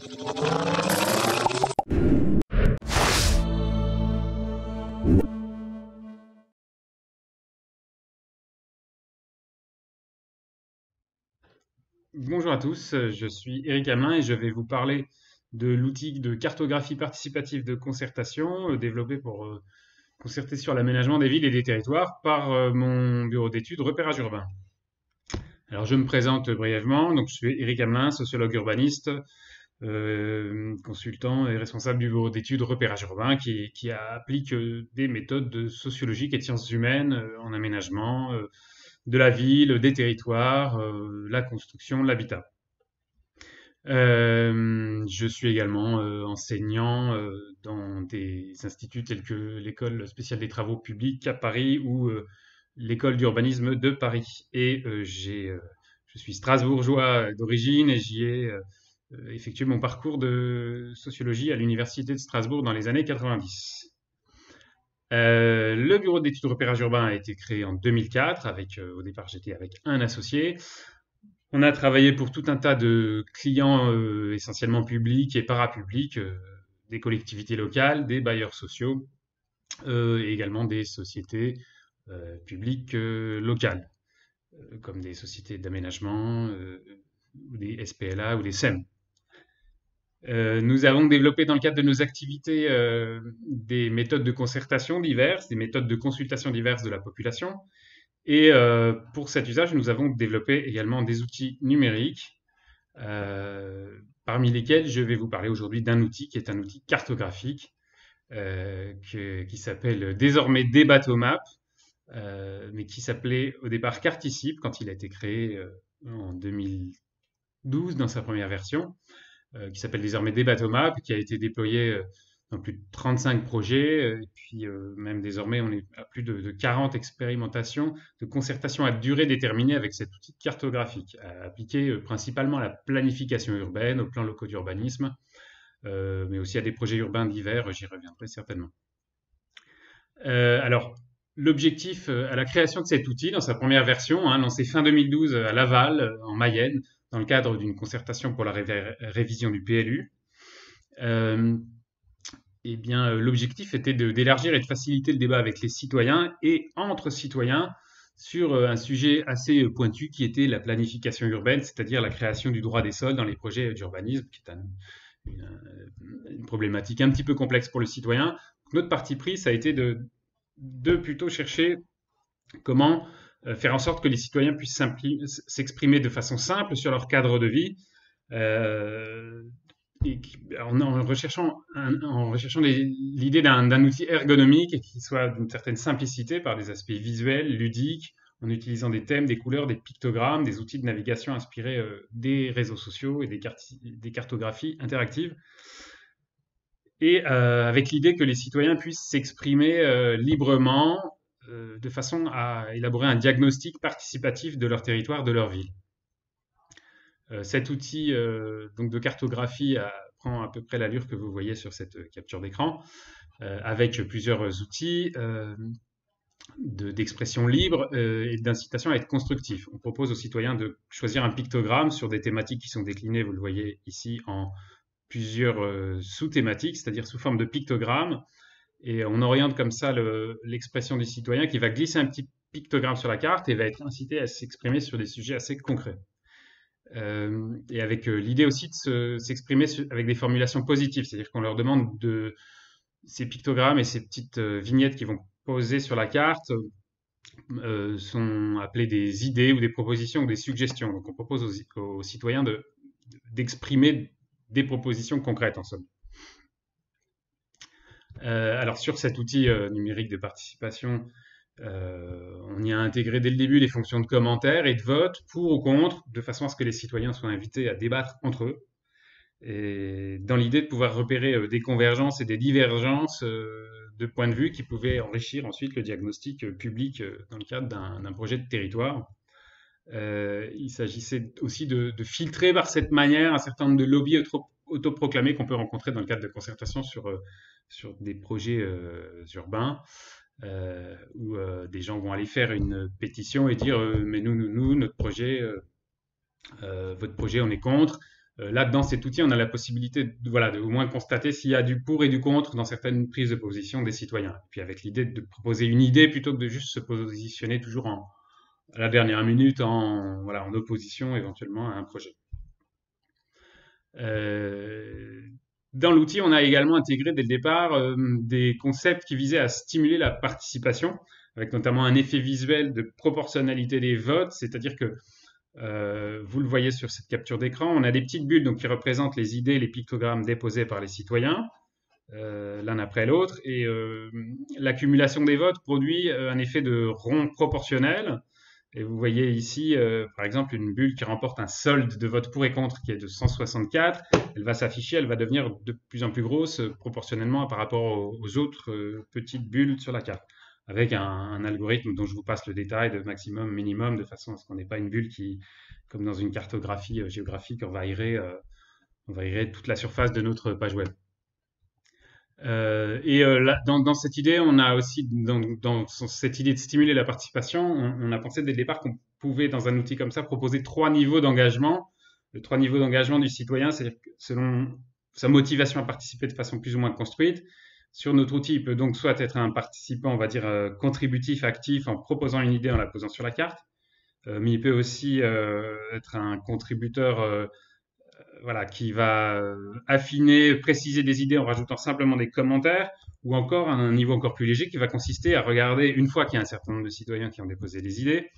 Bonjour à tous, je suis Éric Hamelin et je vais vous parler de l'outil de cartographie participative de concertation développé pour concerter sur l'aménagement des villes et des territoires par mon bureau d'études Repérage Urbain. Alors je me présente brièvement, donc je suis Éric Hamelin, sociologue urbaniste, consultant et responsable du bureau d'études Repérage Urbain qui applique des méthodes sociologiques et de sciences humaines en aménagement de la ville, des territoires, la construction, l'habitat. Je suis également enseignant dans des instituts tels que l'École spéciale des travaux publics à Paris ou l'École d'urbanisme de Paris. Et je suis strasbourgeois d'origine et j'y ai effectué mon parcours de sociologie à l'Université de Strasbourg dans les années 90. Le bureau d'études repérage urbain a été créé en 2004 avec, au départ j'étais avec un associé. On a travaillé pour tout un tas de clients essentiellement publics et parapublics, des collectivités locales, des bailleurs sociaux et également des sociétés publiques locales, comme des sociétés d'aménagement, ou des SPLA ou des SEM. Nous avons développé dans le cadre de nos activités des méthodes de concertation diverses, des méthodes de consultation diverses de la population. Et pour cet usage, nous avons développé également des outils numériques, parmi lesquels je vais vous parler aujourd'hui d'un outil qui est un outil cartographique qui s'appelle désormais Debatomap, mais qui s'appelait au départ Carticipe quand il a été créé en 2012 dans sa première version, qui s'appelle désormais Debatomap, qui a été déployé dans plus de 35 projets, et puis même désormais on est à plus de 40 expérimentations de concertation à durée déterminée avec cet outil cartographique, appliqué principalement à la planification urbaine, aux plans locaux d'urbanisme, mais aussi à des projets urbains divers, j'y reviendrai certainement. Alors, l'objectif à la création de cet outil, dans sa première version, lancé fin 2012 à Laval, en Mayenne, dans le cadre d'une concertation pour la révision du PLU, eh bien, l'objectif était d'élargir et de faciliter le débat avec les citoyens et entre citoyens sur un sujet assez pointu qui était la planification urbaine, c'est-à-dire la création du droit des sols dans les projets d'urbanisme, qui est une problématique un petit peu complexe pour le citoyen. Notre parti pris, ça a été de plutôt chercher comment faire en sorte que les citoyens puissent s'exprimer de façon simple sur leur cadre de vie, et en recherchant l'idée d'un outil ergonomique qui soit d'une certaine simplicité par des aspects visuels, ludiques, en utilisant des thèmes, des couleurs, des pictogrammes, des outils de navigation inspirés des réseaux sociaux et des cartographies interactives. Et avec l'idée que les citoyens puissent s'exprimer librement de façon à élaborer un diagnostic participatif de leur territoire, de leur ville. Cet outil donc de cartographie prend à peu près l'allure que vous voyez sur cette capture d'écran, avec plusieurs outils d'expression libre et d'incitation à être constructif. On propose aux citoyens de choisir un pictogramme sur des thématiques qui sont déclinées, vous le voyez ici, en plusieurs sous-thématiques, c'est-à-dire sous forme de pictogrammes, et on oriente comme ça l'expression du citoyen qui va glisser un petit pictogramme sur la carte et va être incité à s'exprimer sur des sujets assez concrets. Et avec l'idée aussi de s'exprimer avec des formulations positives, c'est-à-dire qu'on leur demande ces pictogrammes et ces petites vignettes qui vont poser sur la carte sont appelées des idées ou des propositions ou des suggestions. Donc on propose aux citoyens d'exprimer des propositions concrètes en somme. Alors sur cet outil numérique de participation, on y a intégré dès le début les fonctions de commentaires et de vote pour ou contre, de façon à ce que les citoyens soient invités à débattre entre eux, et dans l'idée de pouvoir repérer des convergences et des divergences de points de vue qui pouvaient enrichir ensuite le diagnostic public dans le cadre d'un projet de territoire. Il s'agissait aussi de filtrer par cette manière un certain nombre de lobbies autoproclamés qu'on peut rencontrer dans le cadre de concertation sur des projets urbains, où des gens vont aller faire une pétition et dire mais nous, notre projet, votre projet, on est contre. Là, dans cet outil, on a la possibilité voilà, de au moins constater s'il y a du pour et du contre dans certaines prises de position des citoyens. Et puis avec l'idée de proposer une idée plutôt que de juste se positionner toujours à la dernière minute voilà, en opposition éventuellement à un projet. Euh, Dans l'outil, on a également intégré dès le départ des concepts qui visaient à stimuler la participation, avec notamment un effet visuel de proportionnalité des votes, c'est-à-dire que vous le voyez sur cette capture d'écran, on a des petites bulles donc, qui représentent les idées, les pictogrammes déposés par les citoyens, l'un après l'autre, et l'accumulation des votes produit un effet de rond proportionnel. Et vous voyez ici, par exemple, une bulle qui remporte un solde de votes pour et contre qui est de 164. Elle va s'afficher, elle va devenir de plus en plus grosse proportionnellement par rapport aux autres petites bulles sur la carte, avec un algorithme dont je vous passe le détail de maximum, minimum, de façon à ce qu'on n'ait pas une bulle qui, comme dans une cartographie géographique, envahirait toute la surface de notre page web. Là, dans cette idée, on a aussi, dans cette idée de stimuler la participation, on a pensé dès le départ qu'on pouvait, dans un outil comme ça, proposer 3 niveaux d'engagement. Les 3 niveaux d'engagement du citoyen, c'est-à-dire que selon sa motivation à participer de façon plus ou moins construite. Sur notre outil, il peut donc soit être un participant, on va dire, contributif, actif, en proposant une idée, en la posant sur la carte, mais il peut aussi être un contributeur voilà, qui va affiner, préciser des idées en rajoutant simplement des commentaires, ou encore à un niveau encore plus léger qui va consister à regarder, une fois qu'il y a un certain nombre de citoyens qui ont déposé des idées,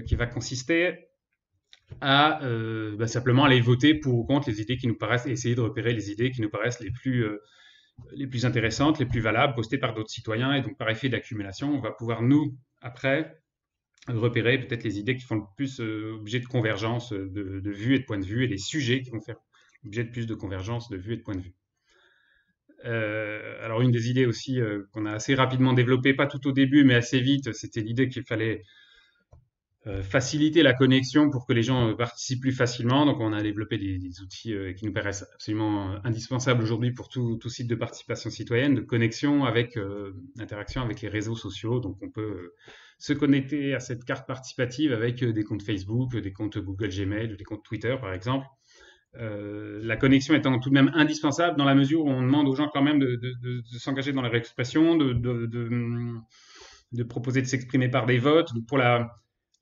qui va consister à simplement aller voter pour ou contre les idées qui nous paraissent, essayer de repérer les idées qui nous paraissent les plus intéressantes, les plus valables, postées par d'autres citoyens, et donc par effet d'accumulation, on va pouvoir nous, après, repérer peut-être les idées qui font le plus objet de convergence de vues et de points de vue, et les sujets qui vont faire objet de plus de convergence de vues et de points de vue. Alors une des idées aussi qu'on a assez rapidement développée, pas tout au début, mais assez vite, c'était l'idée qu'il fallait faciliter la connexion pour que les gens participent plus facilement. Donc on a développé des outils qui nous paraissent absolument indispensables aujourd'hui pour tout site de participation citoyenne, de connexion avec interaction avec les réseaux sociaux. Donc on peut se connecter à cette carte participative avec des comptes Facebook, des comptes Google Gmail ou des comptes Twitter par exemple. La connexion étant tout de même indispensable dans la mesure où on demande aux gens quand même de s'engager dans leur expression, de proposer de s'exprimer par des votes. Pour la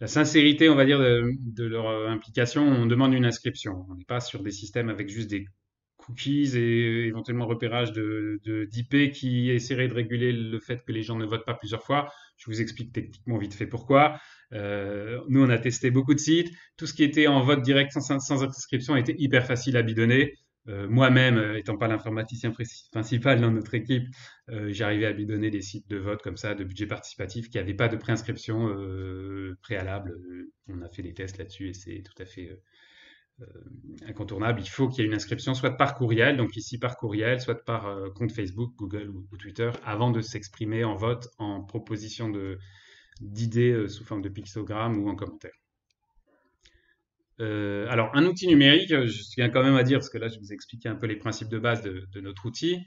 sincérité, on va dire, de leur implication, on demande une inscription. On n'est pas sur des systèmes avec juste des cookies et éventuellement repérage d'IP qui essaierait de réguler le fait que les gens ne votent pas plusieurs fois. Je vous explique techniquement vite fait pourquoi. Nous, on a testé beaucoup de sites. Tout ce qui était en vote direct sans inscription était hyper facile à bidonner. Moi-même, étant pas l'informaticien principal dans notre équipe, j'arrivais à bidonner des sites de vote comme ça, de budget participatif, qui n'avaient pas de préinscription préalable. On a fait des tests là-dessus et c'est tout à fait incontournable. Il faut qu'il y ait une inscription, soit par courriel, donc ici par courriel, soit par compte Facebook, Google ou Twitter, avant de s'exprimer en vote, en proposition d'idées sous forme de pictogramme ou en commentaire. Alors, un outil numérique, je tiens quand même à dire, parce que là, je vous ai expliqué un peu les principes de base de notre outil.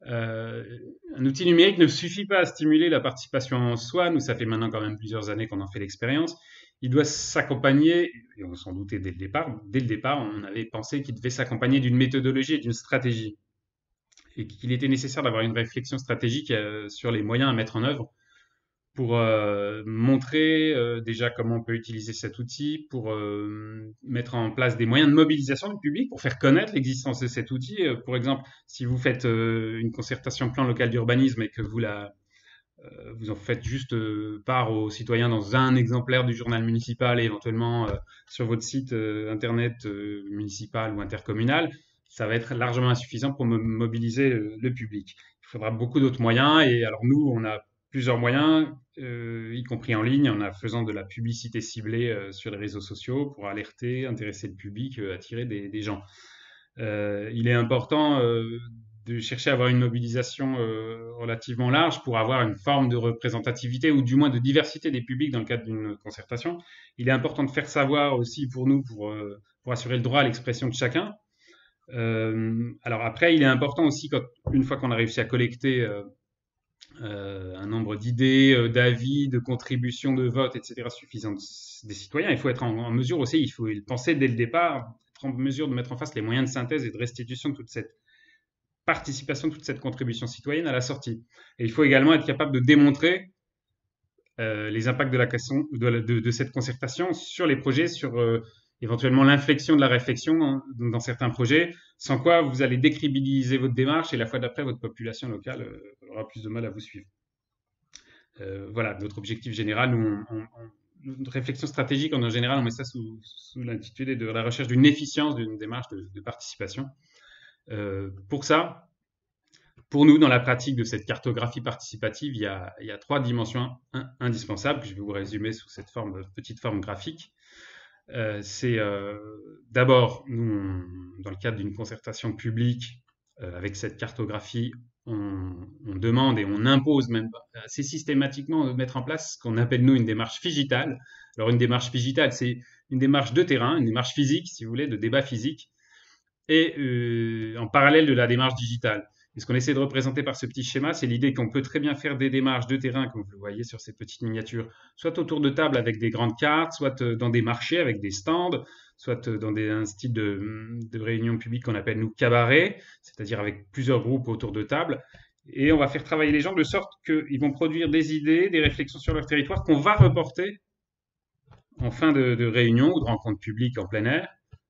Un outil numérique ne suffit pas à stimuler la participation en soi. Nous, ça fait maintenant quand même plusieurs années qu'on en fait l'expérience. Il doit s'accompagner, et on s'en doutait dès le départ. Dès le départ, on avait pensé qu'il devait s'accompagner d'une méthodologie et d'une stratégie. Et qu'il était nécessaire d'avoir une réflexion stratégique sur les moyens à mettre en œuvre pour montrer déjà comment on peut utiliser cet outil, pour mettre en place des moyens de mobilisation du public, pour faire connaître l'existence de cet outil. Par exemple, si vous faites une concertation plan local d'urbanisme et que vous en faites juste part aux citoyens dans un exemplaire du journal municipal et éventuellement sur votre site internet municipal ou intercommunal, ça va être largement insuffisant pour mobiliser le public. Il faudra beaucoup d'autres moyens et alors nous, on a plusieurs moyens, y compris en ligne, en faisant de la publicité ciblée sur les réseaux sociaux pour alerter, intéresser le public, attirer des gens. Il est important de chercher à avoir une mobilisation relativement large pour avoir une forme de représentativité ou du moins de diversité des publics dans le cadre d'une concertation. Il est important de faire savoir aussi pour nous, pour assurer le droit à l'expression de chacun. Alors après, il est important aussi, une fois qu'on a réussi à collecter un nombre d'idées, d'avis, de contributions, de votes, etc. suffisant des citoyens, il faut être en mesure aussi, il faut le penser dès le départ, en mesure de mettre en face les moyens de synthèse et de restitution de toute cette participation, toute cette contribution citoyenne à la sortie. Et il faut également être capable de démontrer les impacts de cette concertation sur les projets, sur éventuellement l'inflexion de la réflexion dans certains projets, sans quoi vous allez décrédibiliser votre démarche et la fois d'après, votre population locale aura plus de mal à vous suivre. Voilà, notre objectif général, notre réflexion stratégique, en général, on met ça sous l'intitulé de la recherche d'une efficience d'une démarche de participation. Pour ça, pour nous, dans la pratique de cette cartographie participative, il y a 3 dimensions indispensables que je vais vous résumer sous cette petite forme graphique. C'est d'abord, nous, dans le cadre d'une concertation publique, avec cette cartographie, on demande et on impose même assez systématiquement de mettre en place ce qu'on appelle nous une démarche phygitale. Alors une démarche phygitale, c'est une démarche de terrain, une démarche physique, si vous voulez, de débat physique, et en parallèle de la démarche digitale. Et ce qu'on essaie de représenter par ce petit schéma, c'est l'idée qu'on peut très bien faire des démarches de terrain, comme vous le voyez sur cette petite miniature, soit autour de tables avec des grandes cartes, soit dans des marchés avec des stands, soit dans un style de réunion publique qu'on appelle nous cabaret, c'est-à-dire avec plusieurs groupes autour de tables. Et on va faire travailler les gens de sorte qu'ils vont produire des idées, des réflexions sur leur territoire qu'on va reporter en fin de réunion ou de rencontre publique en plein air,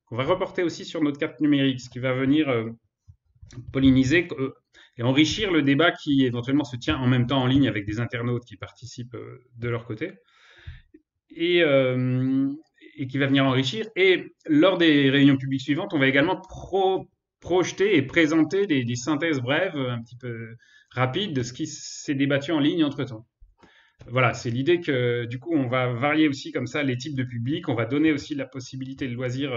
qu'on va reporter aussi sur notre carte numérique, ce qui va venir polliniser et enrichir le débat qui éventuellement se tient en même temps en ligne avec des internautes qui participent de leur côté et qui va venir enrichir. Et lors des réunions publiques suivantes, on va également projeter et présenter des synthèses brèves, un petit peu rapides, de ce qui s'est débattu en ligne entre-temps. Voilà, c'est l'idée que du coup, on va varier aussi comme ça les types de publics, on va donner aussi la possibilité de loisir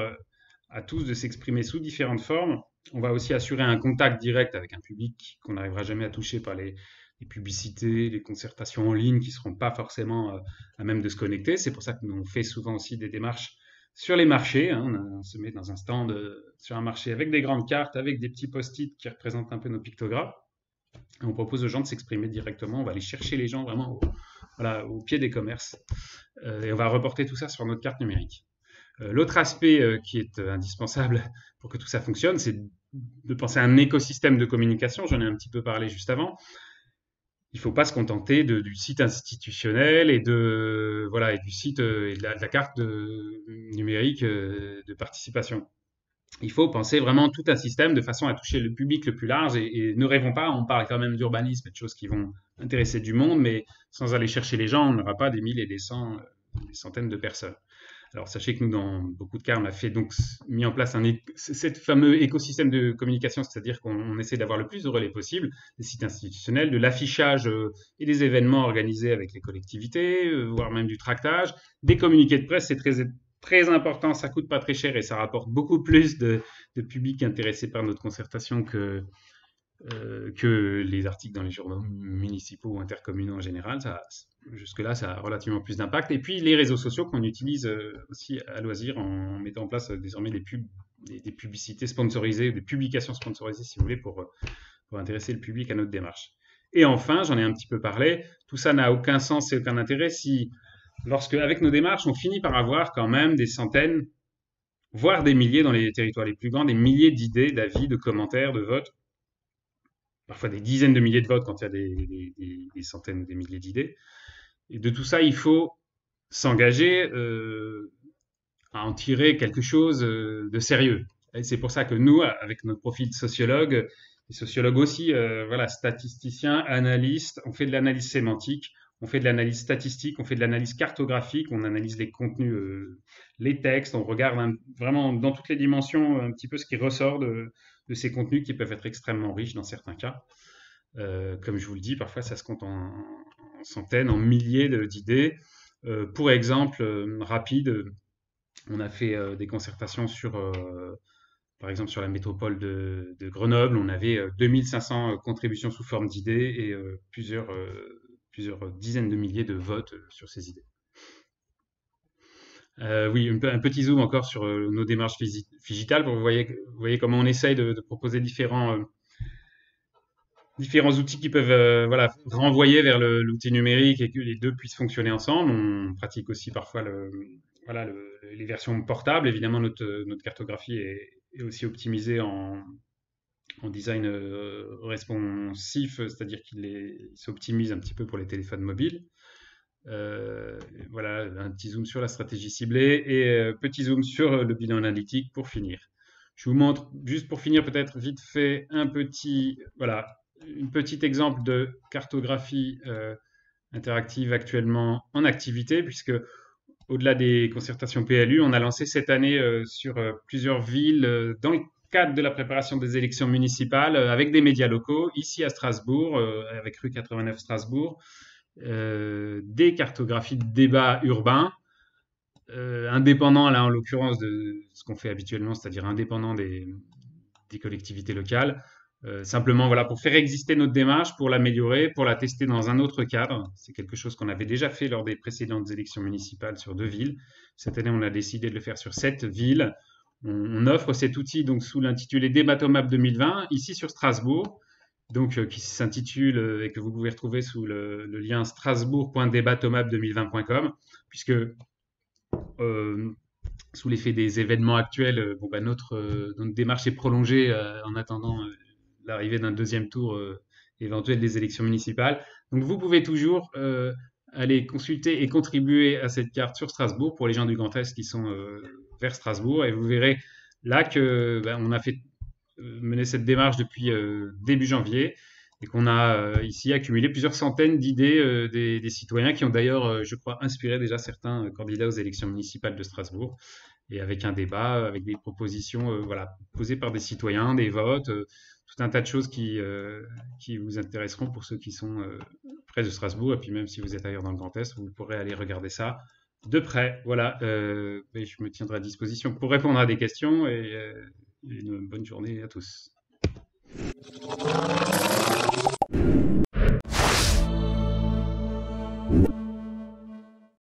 à tous de s'exprimer sous différentes formes. On va aussi assurer un contact direct avec un public qu'on n'arrivera jamais à toucher par les publicités, les concertations en ligne qui ne seront pas forcément à même de se connecter. C'est pour ça que nous, on fait souvent aussi des démarches sur les marchés. On se met dans un stand sur un marché avec des grandes cartes, avec des petits post-it qui représentent un peu nos pictogrammes. Et on propose aux gens de s'exprimer directement. On va aller chercher les gens vraiment au pied des commerces. Et on va reporter tout ça sur notre carte numérique. L'autre aspect qui est indispensable pour que tout ça fonctionne, c'est de penser à un écosystème de communication. J'en ai un petit peu parlé juste avant. Il ne faut pas se contenter du site institutionnel et du site et de la carte numérique de participation. Il faut penser vraiment tout un système de façon à toucher le public le plus large et ne rêvons pas, on parle quand même d'urbanisme et de choses qui vont intéresser du monde, mais sans aller chercher les gens, on n'aura pas des milliers et des centaines de personnes. Alors sachez que nous, dans beaucoup de cas, on a mis en place cet fameux écosystème de communication, c'est-à-dire qu'on essaie d'avoir le plus de relais possible, des sites institutionnels, de l'affichage et des événements organisés avec les collectivités, voire même du tractage, des communiqués de presse, c'est très important, ça coûte pas très cher et ça rapporte beaucoup plus de public intéressé par notre concertation que les articles dans les journaux municipaux ou intercommunaux en général. Jusque-là, ça a relativement plus d'impact. Et puis, les réseaux sociaux qu'on utilise aussi à loisir en mettant en place désormais des publicités sponsorisées, des publications sponsorisées, si vous voulez, pour intéresser le public à notre démarche. Et enfin, j'en ai un petit peu parlé, tout ça n'a aucun sens et aucun intérêt si, lorsque, avec nos démarches, on finit par avoir quand même des centaines, voire des milliers dans les territoires les plus grands, des milliers d'idées, d'avis, de commentaires, de votes, parfois des dizaines de milliers de votes quand il y a des centaines ou des milliers d'idées. Et de tout ça, il faut s'engager à en tirer quelque chose de sérieux. Et c'est pour ça que nous, avec notre profil de sociologue, les sociologues aussi, statisticiens, analystes, on fait de l'analyse sémantique, on fait de l'analyse statistique, on fait de l'analyse cartographique, on analyse les contenus, les textes, on regarde vraiment dans toutes les dimensions un petit peu ce qui ressort de ces contenus qui peuvent être extrêmement riches dans certains cas. Comme je vous le dis, parfois ça se compte en centaines, en milliers d'idées. Pour exemple, rapide, on a fait des concertations par exemple sur la métropole de Grenoble, on avait 2500 contributions sous forme d'idées et plusieurs dizaines de milliers de votes sur ces idées. Oui, un petit zoom encore sur nos démarches digitales pour vous voyez comment on essaye de proposer différents outils qui peuvent renvoyer vers l'outil numérique et que les deux puissent fonctionner ensemble. On pratique aussi parfois voilà, les versions portables. Évidemment, notre cartographie est aussi optimisée en design responsif, c'est-à-dire qu'il s'optimise un petit peu pour les téléphones mobiles. Voilà, un petit zoom sur la stratégie ciblée et petit zoom sur le bilan analytique pour finir. Je vous montre juste pour finir peut-être vite fait un petit exemple de cartographie interactive actuellement en activité, puisque au-delà des concertations PLU, on a lancé cette année sur plusieurs villes dans le cadre de la préparation des élections municipales avec des médias locaux, ici à Strasbourg, avec rue 89 Strasbourg, des cartographies de débats urbains, indépendants là en l'occurrence de ce qu'on fait habituellement, c'est-à-dire indépendants des collectivités locales. Simplement, voilà, pour faire exister notre démarche, pour l'améliorer, pour la tester dans un autre cadre. C'est quelque chose qu'on avait déjà fait lors des précédentes élections municipales sur 2 villes. Cette année, on a décidé de le faire sur 7 villes. On offre cet outil donc sous l'intitulé Débatomap 2020, ici sur Strasbourg, donc qui s'intitule et que vous pouvez retrouver sous le lien strasbourg.debatomap2020.com, puisque sous l'effet des événements actuels, notre démarche est prolongée en attendant l'arrivée d'un deuxième tour éventuel des élections municipales. Donc vous pouvez toujours aller consulter et contribuer à cette carte sur Strasbourg pour les gens du Grand Est qui sont vers Strasbourg, et vous verrez là que on a fait mener cette démarche depuis début janvier et qu'on a ici accumulé plusieurs centaines d'idées des citoyens qui ont d'ailleurs, je crois, inspiré déjà certains candidats aux élections municipales de Strasbourg, et avec un débat, avec des propositions posées par des citoyens, des votes, tout un tas de choses qui vous intéresseront pour ceux qui sont près de Strasbourg, et puis même si vous êtes ailleurs dans le Grand Est, vous pourrez aller regarder ça de près. Voilà, et je me tiendrai à disposition pour répondre à des questions, et une bonne journée à tous.